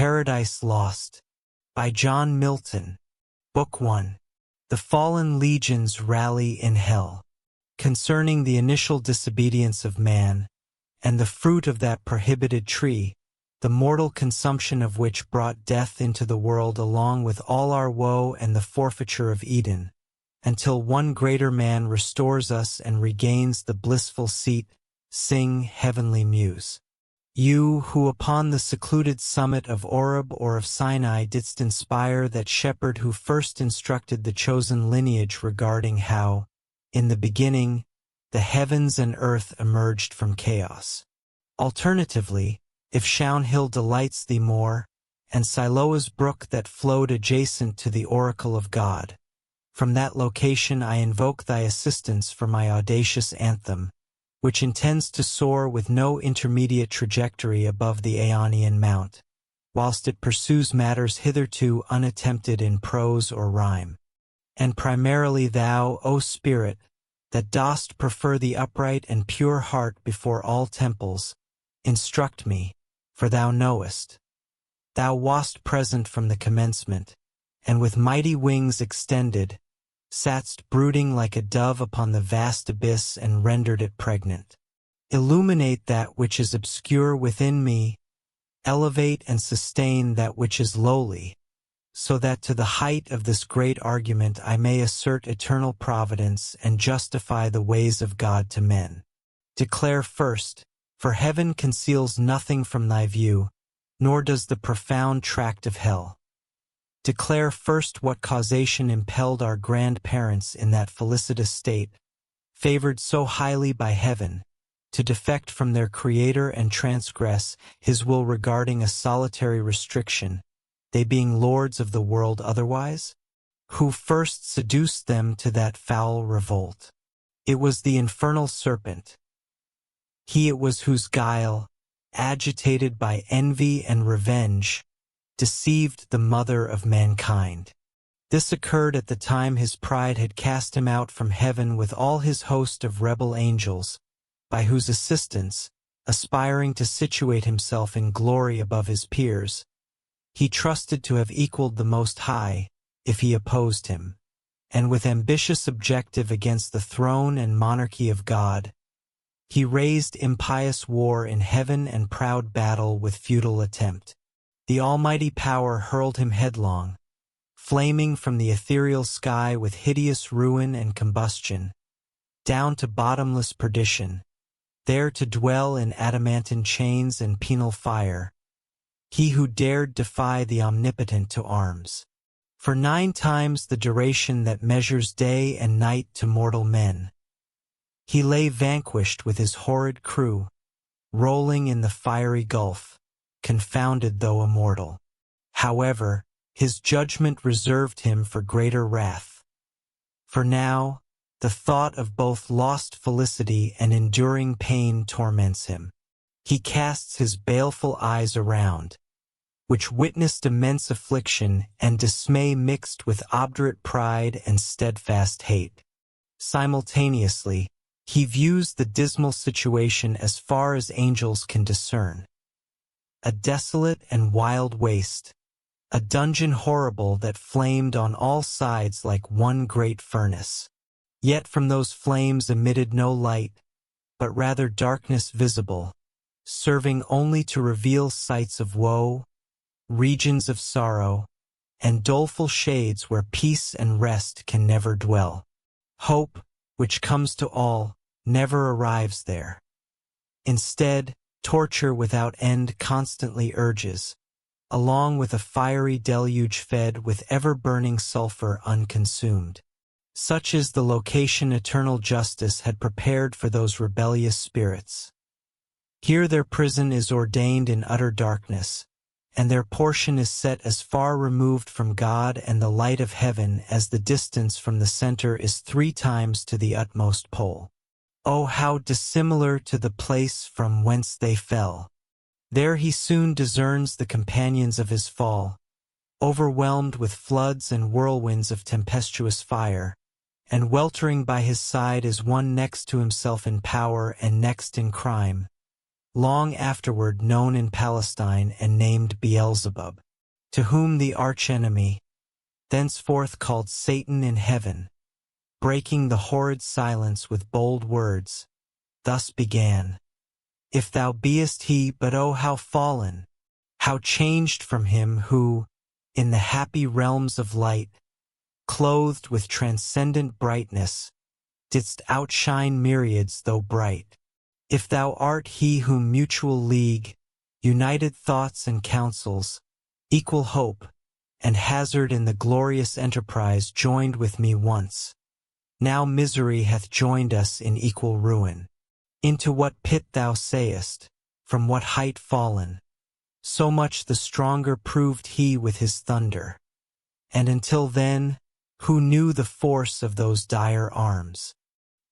Paradise Lost by John Milton. Book 1. The Fallen Legions Rally in Hell. Concerning the initial disobedience of man, and the fruit of that prohibited tree, the mortal consumption of which brought death into the world along with all our woe and the forfeiture of Eden, until one greater man restores us and regains the blissful seat, sing, heavenly muse. You, who upon the secluded summit of Oreb or of Sinai didst inspire that shepherd who first instructed the chosen lineage regarding how, in the beginning, the heavens and earth emerged from chaos. Alternatively, if Shaun Hill delights thee more, and Siloa's brook that flowed adjacent to the oracle of God, from that location I invoke thy assistance for my audacious anthem, which intends to soar with no intermediate trajectory above the Aeonian mount, whilst it pursues matters hitherto unattempted in prose or rhyme. And primarily thou, O Spirit, that dost prefer the upright and pure heart before all temples, instruct me, for thou knowest. Thou wast present from the commencement, and with mighty wings extended, satst brooding like a dove upon the vast abyss and rendered it pregnant. Illuminate that which is obscure within me, elevate and sustain that which is lowly, so that to the height of this great argument I may assert eternal providence and justify the ways of God to men. Declare first, for heaven conceals nothing from thy view, nor does the profound tract of hell. Declare first what causation impelled our grandparents in that felicitous state, favored so highly by heaven, to defect from their Creator and transgress his will regarding a solitary restriction, they being lords of the world otherwise? Who first seduced them to that foul revolt? It was the infernal serpent. He it was whose guile, agitated by envy and revenge, deceived the mother of mankind. This occurred at the time his pride had cast him out from heaven with all his host of rebel angels, by whose assistance, aspiring to situate himself in glory above his peers, he trusted to have equaled the Most High, if he opposed him, and with ambitious objective against the throne and monarchy of God, he raised impious war in heaven and proud battle with futile attempt. The almighty power hurled him headlong, flaming from the ethereal sky with hideous ruin and combustion, down to bottomless perdition, there to dwell in adamantine chains and penal fire, he who dared defy the omnipotent to arms. For 9 times the duration that measures day and night to mortal men, he lay vanquished with his horrid crew, rolling in the fiery gulf, confounded though immortal. However, his judgment reserved him for greater wrath. For now, the thought of both lost felicity and enduring pain torments him. He casts his baleful eyes around, which witnessed immense affliction and dismay mixed with obdurate pride and steadfast hate. Simultaneously, he views the dismal situation as far as angels can discern. A desolate and wild waste, a dungeon horrible that flamed on all sides like one great furnace. Yet from those flames emitted no light, but rather darkness visible, serving only to reveal sights of woe, regions of sorrow, and doleful shades where peace and rest can never dwell. Hope, which comes to all, never arrives there. Instead, torture without end constantly urges, along with a fiery deluge fed with ever-burning sulfur unconsumed. Such is the location eternal justice had prepared for those rebellious spirits. Here their prison is ordained in utter darkness, and their portion is set as far removed from God and the light of heaven as the distance from the center is 3 times to the utmost pole. Oh, how dissimilar to the place from whence they fell! There he soon discerns the companions of his fall, overwhelmed with floods and whirlwinds of tempestuous fire, and weltering by his side is one next to himself in power and next in crime, long afterward known in Palestine and named Beelzebub, to whom the archenemy, thenceforth called Satan in heaven, breaking the horrid silence with bold words, thus began, If thou beest he, but oh how fallen, how changed from him who, in the happy realms of light, clothed with transcendent brightness, didst outshine myriads though bright. If thou art he whom mutual league, united thoughts and counsels, equal hope, and hazard in the glorious enterprise joined with me once, now misery hath joined us in equal ruin. Into what pit thou sayest, from what height fallen, so much the stronger proved he with his thunder. And until then, who knew the force of those dire arms?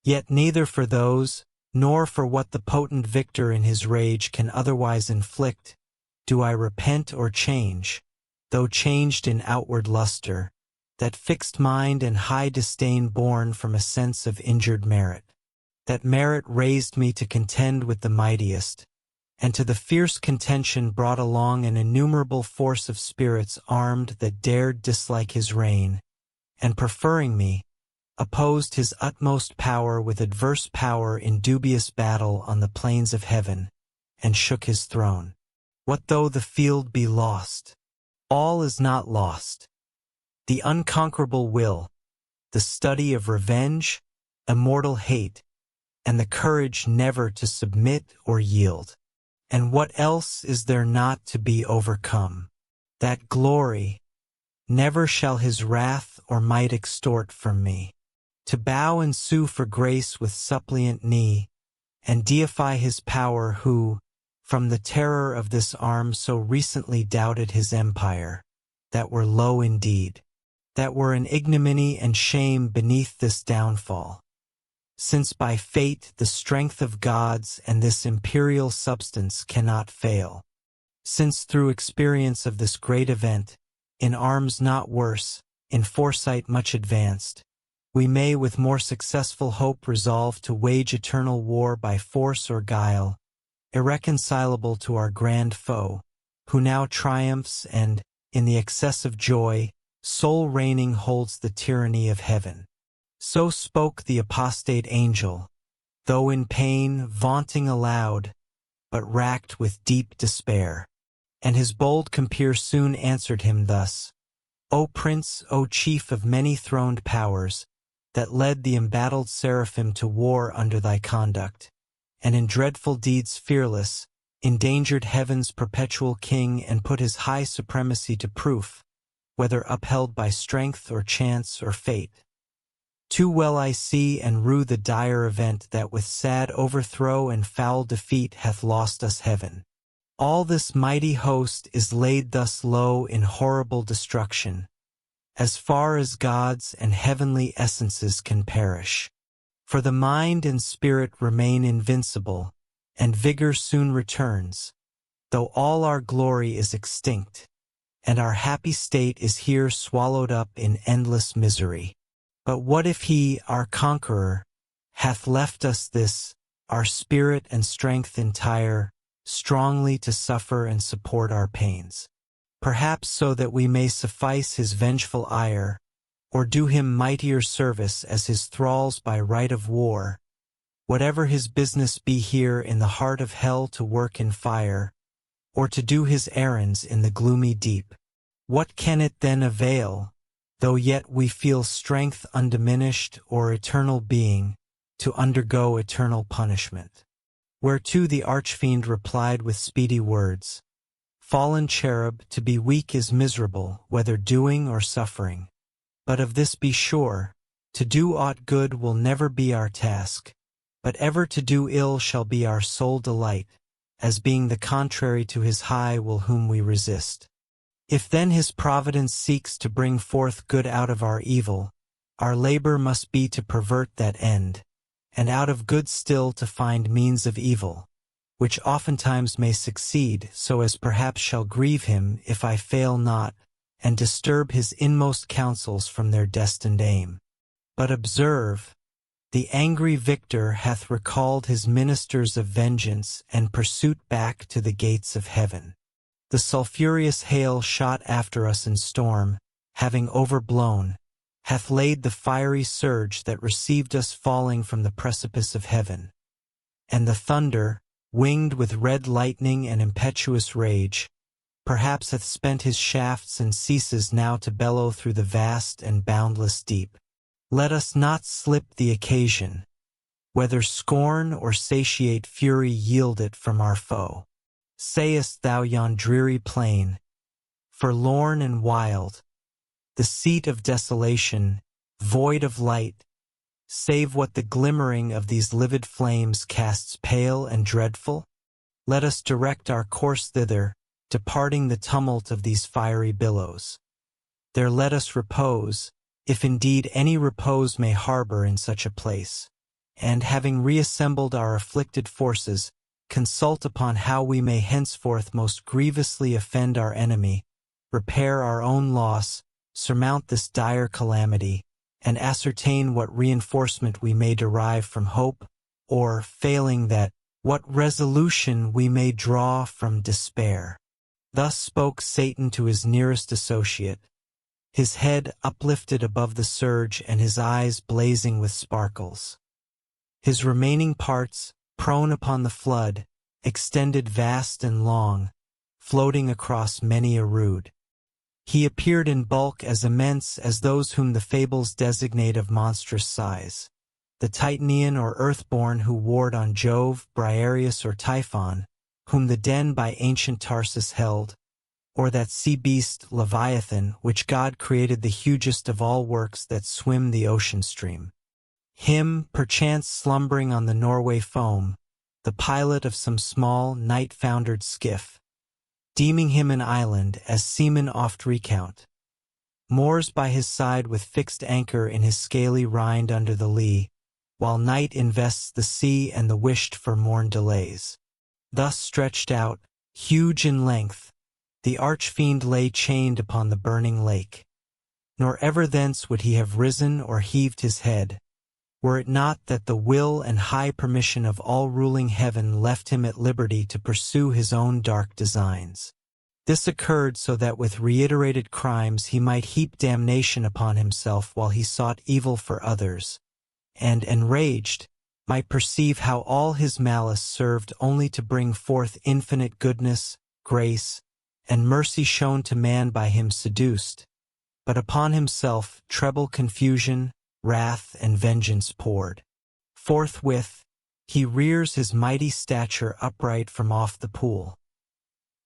Yet neither for those, nor for what the potent victor in his rage can otherwise inflict, do I repent or change, though changed in outward luster, that fixed mind and high disdain born from a sense of injured merit. That merit raised me to contend with the mightiest, and to the fierce contention brought along an innumerable force of spirits armed that dared dislike his reign, and preferring me, opposed his utmost power with adverse power in dubious battle on the plains of heaven, and shook his throne. What though the field be lost? All is not lost. The unconquerable will, the study of revenge, immortal hate, and the courage never to submit or yield. And what else is there not to be overcome? That glory, never shall his wrath or might extort from me. To bow and sue for grace with suppliant knee, and deify his power who, from the terror of this arm so recently doubted his empire, that were low indeed, that were an ignominy and shame beneath this downfall. Since by fate the strength of gods and this imperial substance cannot fail. Since through experience of this great event, in arms not worse, in foresight much advanced, we may with more successful hope resolve to wage eternal war by force or guile, irreconcilable to our grand foe, who now triumphs and, in the excess of joy, sole reigning holds the tyranny of heaven. So spoke the apostate angel, though in pain vaunting aloud, but racked with deep despair. And his bold compeer soon answered him thus, O Prince, O Chief of many-throned powers, that led the embattled seraphim to war under thy conduct, and in dreadful deeds fearless, endangered heaven's perpetual king and put his high supremacy to proof, whether upheld by strength or chance or fate. Too well I see and rue the dire event that with sad overthrow and foul defeat hath lost us heaven. All this mighty host is laid thus low in horrible destruction, as far as gods and heavenly essences can perish. For the mind and spirit remain invincible, and vigor soon returns, though all our glory is extinct, and our happy state is here swallowed up in endless misery. But what if he, our conqueror, hath left us this, our spirit and strength entire, strongly to suffer and support our pains? Perhaps so that we may suffice his vengeful ire, or do him mightier service as his thralls by right of war, whatever his business be here in the heart of hell to work in fire, or to do his errands in the gloomy deep. What can it then avail, though yet we feel strength undiminished or eternal being, to undergo eternal punishment? Whereto the archfiend replied with speedy words, Fallen cherub, to be weak is miserable, whether doing or suffering. But of this be sure, to do aught good will never be our task, but ever to do ill shall be our sole delight, as being the contrary to his high will whom we resist. If then his providence seeks to bring forth good out of our evil, our labor must be to pervert that end, and out of good still to find means of evil, which oftentimes may succeed so as perhaps shall grieve him if I fail not, and disturb his inmost counsels from their destined aim. But observe, The angry victor hath recalled his ministers of vengeance and pursuit back to the gates of heaven. The sulphurous hail shot after us in storm, having overblown, hath laid the fiery surge that received us falling from the precipice of heaven. And the thunder, winged with red lightning and impetuous rage, perhaps hath spent his shafts and ceases now to bellow through the vast and boundless deep. Let us not slip the occasion, whether scorn or satiate fury yield it from our foe. Sayest thou yon dreary plain, forlorn and wild, the seat of desolation, void of light, save what the glimmering of these livid flames casts pale and dreadful? Let us direct our course thither, departing the tumult of these fiery billows. There let us repose, if indeed any repose may harbor in such a place, and having reassembled our afflicted forces, consult upon how we may henceforth most grievously offend our enemy, repair our own loss, surmount this dire calamity, and ascertain what reinforcement we may derive from hope, or, failing that, what resolution we may draw from despair. Thus spoke Satan to his nearest associate, his head uplifted above the surge and his eyes blazing with sparkles. His remaining parts, prone upon the flood, extended vast and long, floating across many a rood. He appeared in bulk as immense as those whom the fables designate of monstrous size, the Titanian or earthborn who warred on Jove, Briareus, or Typhon, whom the den by ancient Tarsus held, or that sea beast Leviathan, which God created the hugest of all works that swim the ocean stream. Him, perchance slumbering on the Norway foam, the pilot of some small, night-foundered skiff, deeming him an island, as seamen oft recount, moors by his side with fixed anchor in his scaly rind under the lee, while night invests the sea and the wished-for morn delays. Thus stretched out, huge in length, the arch-fiend lay chained upon the burning lake. Nor ever thence would he have risen or heaved his head, were it not that the will and high permission of all-ruling heaven left him at liberty to pursue his own dark designs. This occurred so that with reiterated crimes he might heap damnation upon himself while he sought evil for others, and, enraged, might perceive how all his malice served only to bring forth infinite goodness, grace, and mercy shown to man by him seduced, but upon himself treble confusion, wrath, and vengeance poured. Forthwith, he rears his mighty stature upright from off the pool.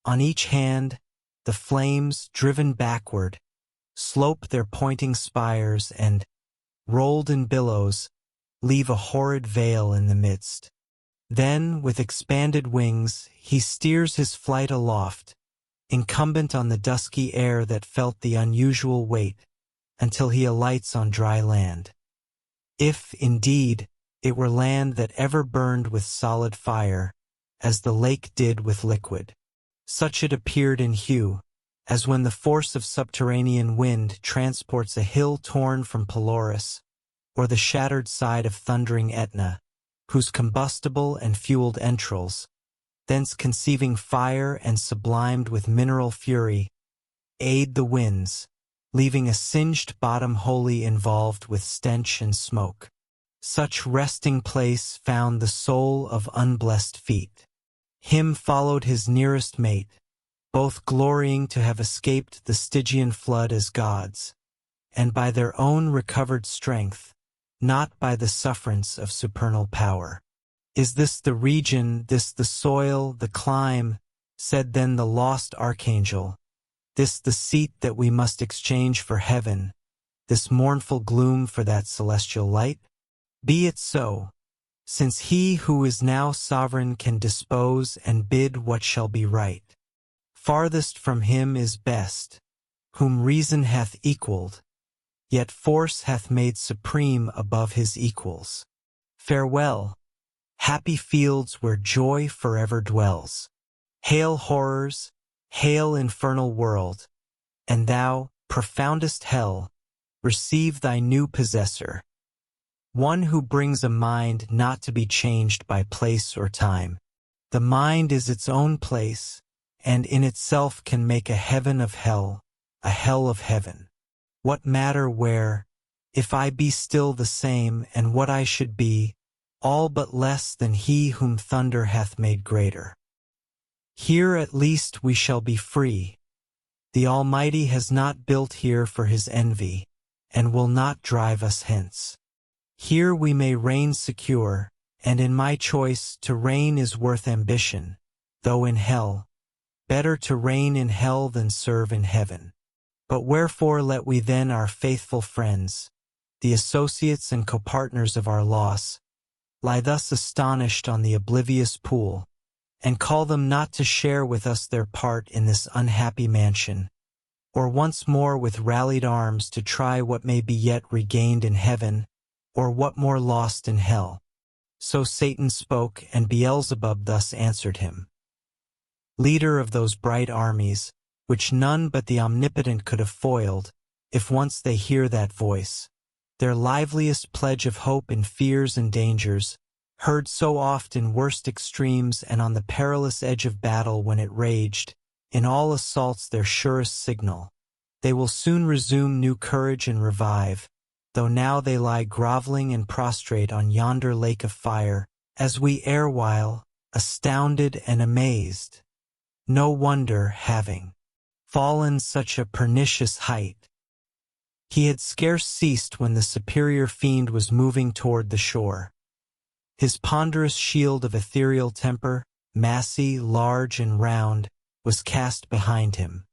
On each hand, the flames, driven backward, slope their pointing spires and, rolled in billows, leave a horrid veil in the midst. Then, with expanded wings, he steers his flight aloft, incumbent on the dusky air that felt the unusual weight, until he alights on dry land. If, indeed, it were land that ever burned with solid fire, as the lake did with liquid. Such it appeared in hue, as when the force of subterranean wind transports a hill torn from Pelorus, or the shattered side of thundering Etna, whose combustible and fueled entrails, thence conceiving fire and sublimed with mineral fury, aid the winds, leaving a singed bottom wholly involved with stench and smoke. Such resting place found the soul of unblessed feet. Him followed his nearest mate, both glorying to have escaped the Stygian flood as gods, and by their own recovered strength, not by the sufferance of supernal power. Is this the region, this the soil, the clime, said then the lost archangel, this the seat that we must exchange for heaven, this mournful gloom for that celestial light? Be it so, since he who is now sovereign can dispose and bid what shall be right. Farthest from him is best, whom reason hath equaled, yet force hath made supreme above his equals. Farewell, happy fields where joy forever dwells. Hail horrors, hail infernal world, and thou, profoundest hell, receive thy new possessor. one who brings a mind not to be changed by place or time. The mind is its own place, and in itself can make a heaven of hell, a hell of heaven. What matter where, if I be still the same, and what I should be, all but less than he whom thunder hath made greater. Here at least we shall be free. The Almighty has not built here for his envy, and will not drive us hence. Here we may reign secure, and in my choice to reign is worth ambition, though in hell, better to reign in hell than serve in heaven. But wherefore let we then our faithful friends, the associates and copartners of our loss, lie thus astonished on the oblivious pool, and call them not to share with us their part in this unhappy mansion, or once more with rallied arms to try what may be yet regained in heaven, or what more lost in hell. So Satan spoke, and Beelzebub thus answered him. Leader of those bright armies, which none but the Omnipotent could have foiled, if once they hear that voice, their liveliest pledge of hope in fears and dangers, heard so oft in worst extremes and on the perilous edge of battle when it raged, in all assaults their surest signal, they will soon resume new courage and revive, though now they lie groveling and prostrate on yonder lake of fire, as we erewhile, astounded and amazed. No wonder, having fallen such a pernicious height. He had scarce ceased when the superior fiend was moving toward the shore. His ponderous shield of ethereal temper, massy, large, and round, was cast behind him.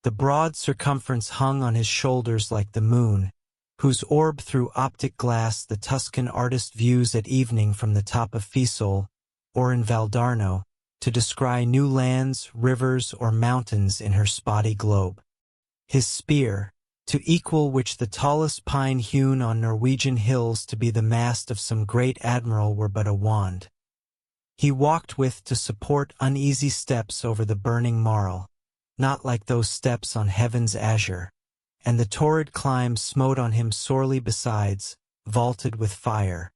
The broad circumference hung on his shoulders like the moon, whose orb through optic glass the Tuscan artist views at evening from the top of Fiesole, or in Valdarno, to descry new lands, rivers, or mountains in her spotty globe. His spear, to equal which the tallest pine hewn on Norwegian hills to be the mast of some great admiral were but a wand. He walked with to support uneasy steps over the burning marl, not like those steps on heaven's azure, and the torrid climb smote on him sorely besides, vaulted with fire.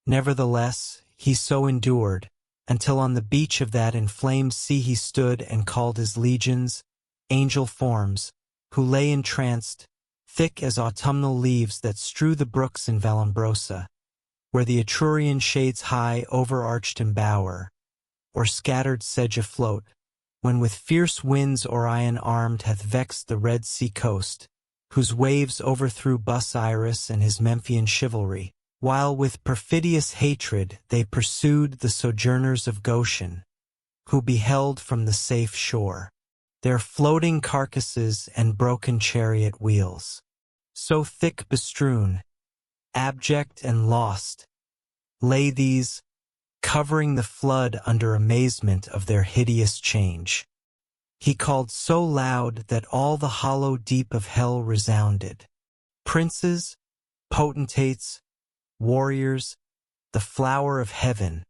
Nevertheless, he so endured, until on the beach of that inflamed sea he stood and called his legions, angel forms, who lay entranced, thick as autumnal leaves that strew the brooks in Vallombrosa, where the Etrurian shades high overarched embower, or scattered sedge afloat, when with fierce winds Orion armed hath vexed the Red Sea coast, whose waves overthrew Busiris and his Memphian chivalry, while with perfidious hatred they pursued the sojourners of Goshen, who beheld from the safe shore their floating carcasses and broken chariot wheels, so thick bestrewn, abject and lost, lay these, covering the flood under amazement of their hideous change. He called so loud that all the hollow deep of hell resounded. Princes, potentates, warriors, the flower of heaven,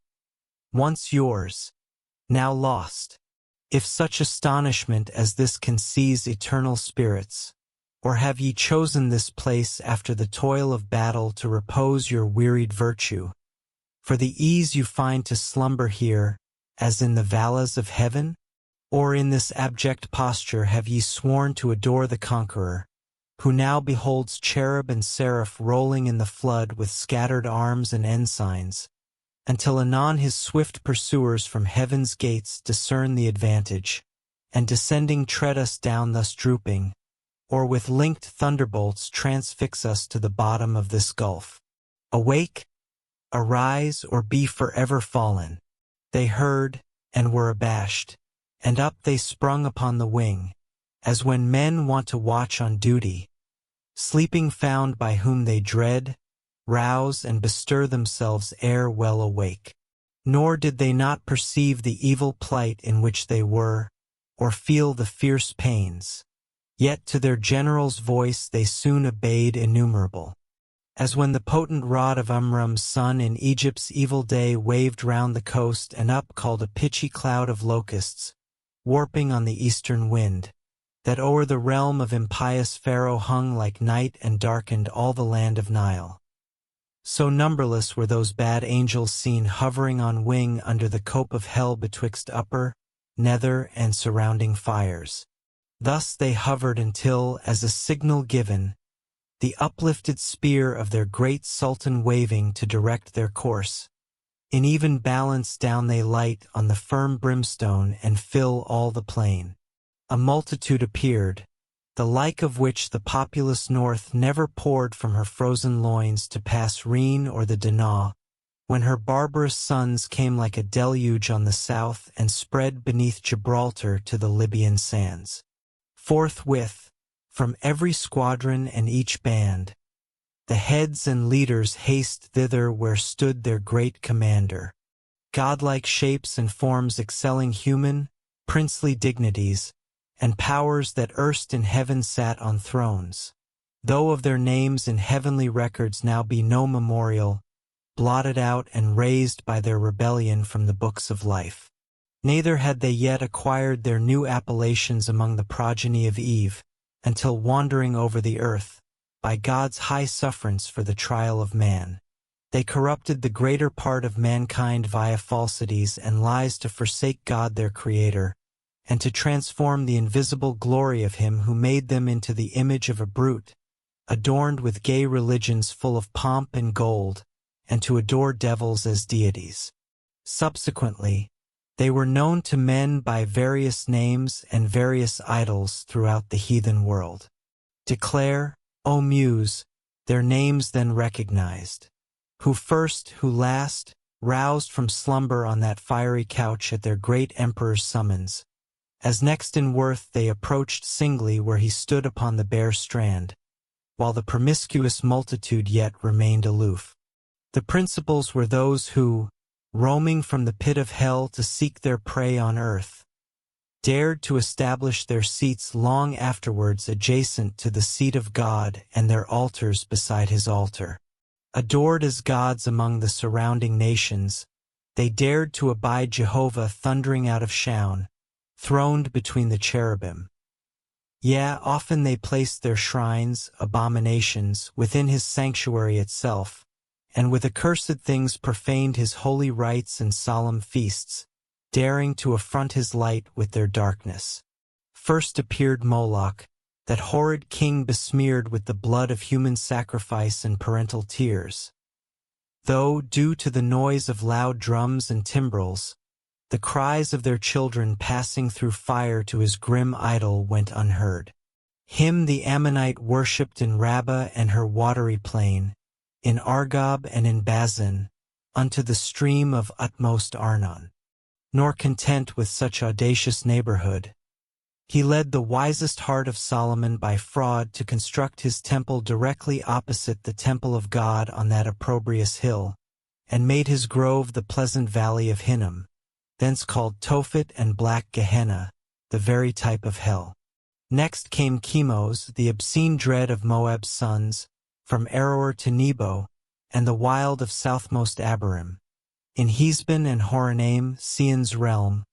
once yours, now lost. If such astonishment as this can seize eternal spirits, or have ye chosen this place after the toil of battle to repose your wearied virtue, for the ease you find to slumber here, as in the valleys of heaven? Or in this abject posture have ye sworn to adore the Conqueror, who now beholds cherub and seraph rolling in the flood with scattered arms and ensigns, until anon his swift pursuers from heaven's gates discern the advantage, and descending tread us down thus drooping, or with linked thunderbolts transfix us to the bottom of this gulf. Awake, arise, or be forever fallen. They heard, and were abashed, and up they sprung upon the wing, as when men want to watch on duty, sleeping found by whom they dread, rouse and bestir themselves ere well awake. Nor did they not perceive the evil plight in which they were, or feel the fierce pains, yet to their general's voice they soon obeyed innumerable. As when the potent rod of Amram's son in Egypt's evil day waved round the coast and up called a pitchy cloud of locusts, warping on the eastern wind, that o'er the realm of impious Pharaoh hung like night and darkened all the land of Nile. So numberless were those bad angels seen hovering on wing under the cope of hell betwixt upper, nether, and surrounding fires. Thus they hovered until, as a signal given, the uplifted spear of their great Sultan waving to direct their course, in even balance down they light on the firm brimstone and fill all the plain. A multitude appeared, the like of which the populous north never poured from her frozen loins to pass Rhine or the Danube, when her barbarous sons came like a deluge on the south and spread beneath Gibraltar to the Libyan sands. Forthwith, from every squadron and each band, the heads and leaders haste thither where stood their great commander. Godlike shapes and forms excelling human, princely dignities, and powers that erst in heaven sat on thrones, though of their names in heavenly records now be no memorial, blotted out and razed by their rebellion from the books of life. Neither had they yet acquired their new appellations among the progeny of Eve, until wandering over the earth, by God's high sufferance for the trial of man, they corrupted the greater part of mankind via falsities and lies to forsake God their Creator, and to transform the invisible glory of Him who made them into the image of a brute, adorned with gay religions full of pomp and gold, and to adore devils as deities. Subsequently, they were known to men by various names and various idols throughout the heathen world. Declare, O Muse, their names then recognized, who first, who last, roused from slumber on that fiery couch at their great emperor's summons, as next in worth they approached singly where he stood upon the bare strand, while the promiscuous multitude yet remained aloof. The principals were those who, roaming from the pit of hell to seek their prey on earth, dared to establish their seats long afterwards adjacent to the seat of God and their altars beside his altar. Adored as gods among the surrounding nations, they dared to abide Jehovah thundering out of Shaun, throned between the cherubim. Yea, often they placed their shrines, abominations, within his sanctuary itself, and with accursed things profaned his holy rites and solemn feasts, daring to affront his light with their darkness. First appeared Moloch, that horrid king besmeared with the blood of human sacrifice and parental tears. Though, due to the noise of loud drums and timbrels, the cries of their children passing through fire to his grim idol went unheard. Him the Ammonite worshipped in Rabbah and her watery plain, in Argob and in Bazan, unto the stream of utmost Arnon. Nor content with such audacious neighborhood, he led the wisest heart of Solomon by fraud to construct his temple directly opposite the temple of God on that opprobrious hill, and made his grove the pleasant valley of Hinnom, thence called Tophet and Black Gehenna, the very type of hell. Next came Chemos, the obscene dread of Moab's sons, from Aroer to Nebo, and the wild of southmost Abarim. In Hesbon and Horonaim, Sion's realm,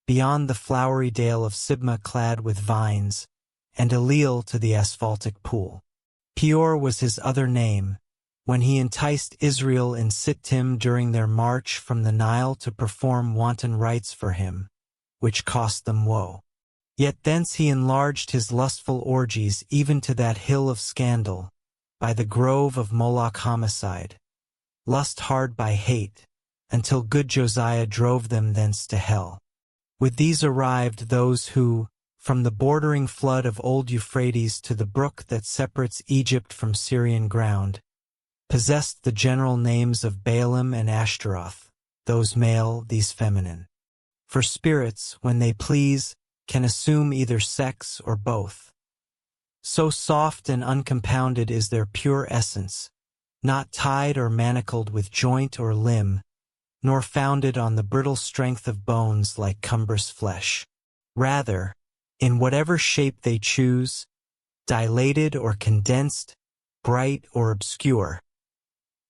beyond the flowery dale of Sibmah clad with vines, and Eliel to the asphaltic pool. Peor was his other name, when he enticed Israel in Sittim during their march from the Nile to perform wanton rites for him, which cost them woe. Yet thence he enlarged his lustful orgies even to that hill of scandal, by the grove of Moloch homicide, lust hard by hate, until good Josiah drove them thence to hell. With these arrived those who, from the bordering flood of old Euphrates to the brook that separates Egypt from Syrian ground, possessed the general names of Baalim and Ashtaroth, those male, these feminine. For spirits, when they please, can assume either sex or both. So soft and uncompounded is their pure essence, not tied or manacled with joint or limb, nor founded on the brittle strength of bones like cumbrous flesh. Rather, in whatever shape they choose, dilated or condensed, bright or obscure,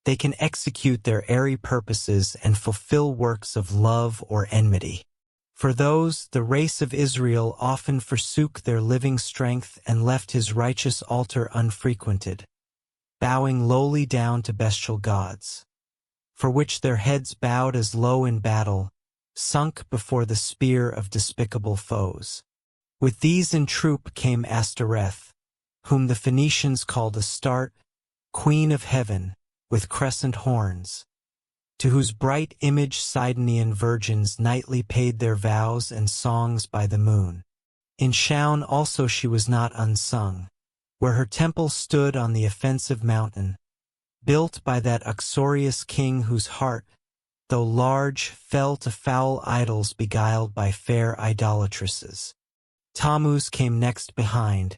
they can execute their airy purposes and fulfill works of love or enmity. For those, the race of Israel often forsook their living strength and left his righteous altar unfrequented. bowing lowly down to bestial gods, for which their heads bowed as low in battle, sunk before the spear of despicable foes. With these in troop came Astoreth, whom the Phoenicians called Astarte, Queen of Heaven, with crescent horns, to whose bright image Sidonian virgins nightly paid their vows and songs by the moon. In Shaun also she was not unsung, where her temple stood on the offensive mountain, built by that uxorious king whose heart, though large, fell to foul idols beguiled by fair idolatresses. Tammuz came next behind,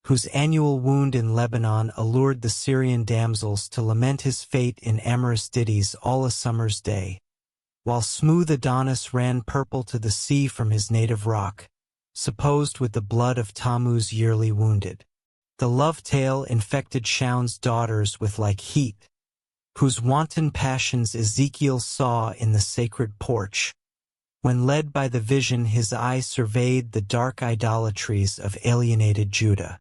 whose annual wound in Lebanon allured the Syrian damsels to lament his fate in amorous ditties all a summer's day, while smooth Adonis ran purple to the sea from his native rock, supposed with the blood of Tammuz yearly wounded. The love tale infected Shaun's daughters with like heat, whose wanton passions Ezekiel saw in the sacred porch, when led by the vision his eye surveyed the dark idolatries of alienated Judah.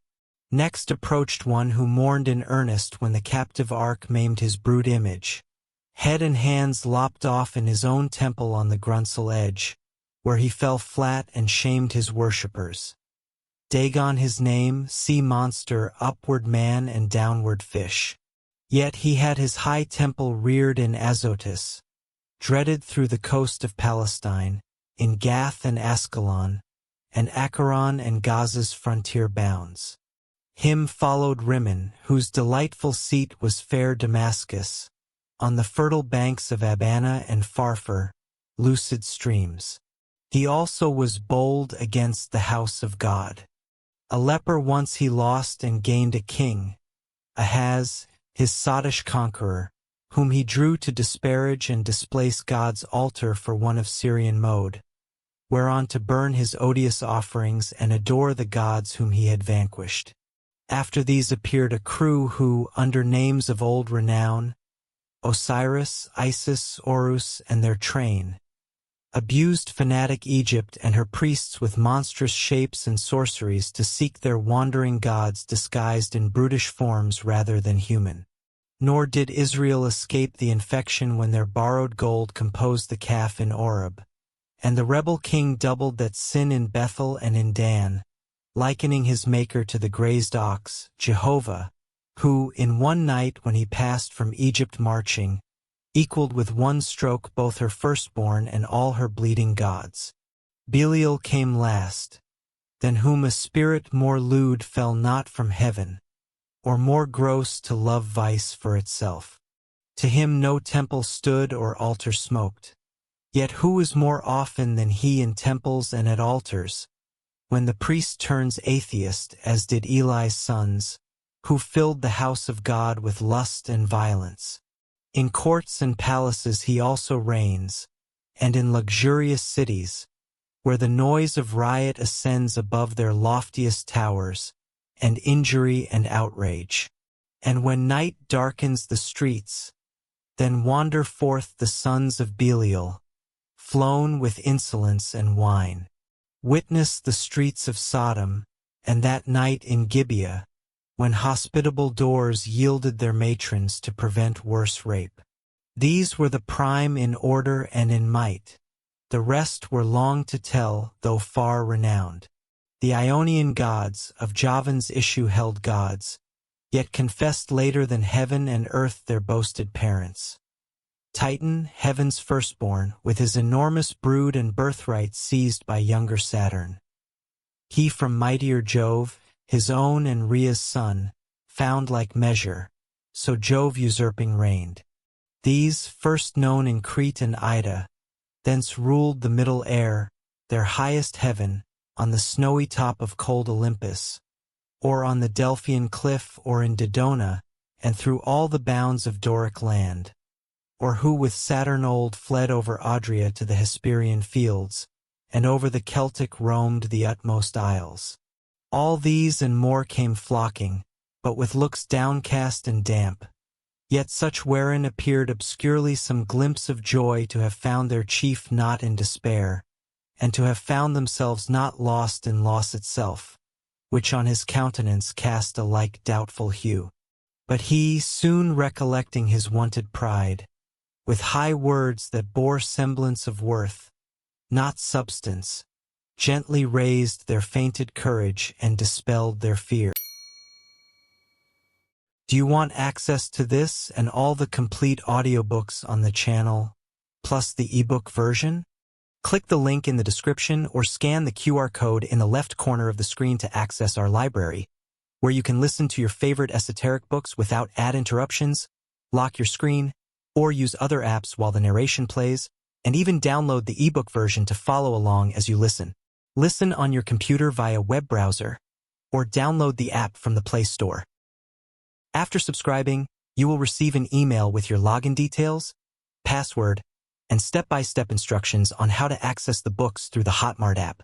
Next approached one who mourned in earnest when the captive ark maimed his brood image, head and hands lopped off in his own temple on the Grunsel edge, where he fell flat and shamed his worshippers. Dagon his name, sea monster, upward man and downward fish. Yet he had his high temple reared in Azotus, dreaded through the coast of Palestine, in Gath and Ascalon, and Acheron and Gaza's frontier bounds. Him followed Rimmon, whose delightful seat was fair Damascus, on the fertile banks of Abana and Pharpar, lucid streams. He also was bold against the house of God. A leper once he lost and gained a king, Ahaz, his sottish conqueror, whom he drew to disparage and displace God's altar for one of Syrian mode, whereon to burn his odious offerings and adore the gods whom he had vanquished. After these appeared a crew who, under names of old renown, Osiris, Isis, Horus, and their train, abused fanatic Egypt and her priests with monstrous shapes and sorceries to seek their wandering gods disguised in brutish forms rather than human. Nor did Israel escape the infection when their borrowed gold composed the calf in Oreb, and the rebel king doubled that sin in Bethel and in Dan, likening his maker to the grazed ox, Jehovah, who, in one night when he passed from Egypt marching, equaled with one stroke both her firstborn and all her bleeding gods. Belial came last, than whom a spirit more lewd fell not from heaven, or more gross to love vice for itself. To him no temple stood or altar smoked. Yet who is more often than he in temples and at altars, when the priest turns atheist, as did Eli's sons, who filled the house of God with lust and violence? In courts and palaces he also reigns, and in luxurious cities, where the noise of riot ascends above their loftiest towers, and injury and outrage. And when night darkens the streets, then wander forth the sons of Belial, flown with insolence and wine. Witness the streets of Sodom, and that night in Gibeah, when hospitable doors yielded their matrons to prevent worse rape. These were the prime in order and in might. The rest were long to tell, though far renowned. The Ionian gods, of Javan's issue held gods, yet confessed later than heaven and earth their boasted parents. Titan, heaven's firstborn, with his enormous brood and birthright seized by younger Saturn. He from mightier Jove, his own and Rhea's son, found like measure, so Jove usurping reigned. These, first known in Crete and Ida, thence ruled the middle air, their highest heaven, on the snowy top of cold Olympus, or on the Delphian cliff or in Dodona, and through all the bounds of Doric land, or who with Saturn old fled over Adria to the Hesperian fields, and over the Celtic roamed the utmost isles. All these and more came flocking, but with looks downcast and damp, yet such wherein appeared obscurely some glimpse of joy to have found their chief not in despair, and to have found themselves not lost in loss itself, which on his countenance cast a like doubtful hue. But he, soon recollecting his wonted pride, with high words that bore semblance of worth, not substance, gently raised their fainted courage and dispelled their fear. Do you want access to this and all the complete audiobooks on the channel, plus the ebook version? Click the link in the description or scan the QR code in the left corner of the screen to access our library, where you can listen to your favorite esoteric books without ad interruptions, lock your screen, or use other apps while the narration plays, and even download the ebook version to follow along as you listen. Listen on your computer via web browser, or download the app from the Play Store. After subscribing, you will receive an email with your login details, password, and step-by-step instructions on how to access the books through the Hotmart app.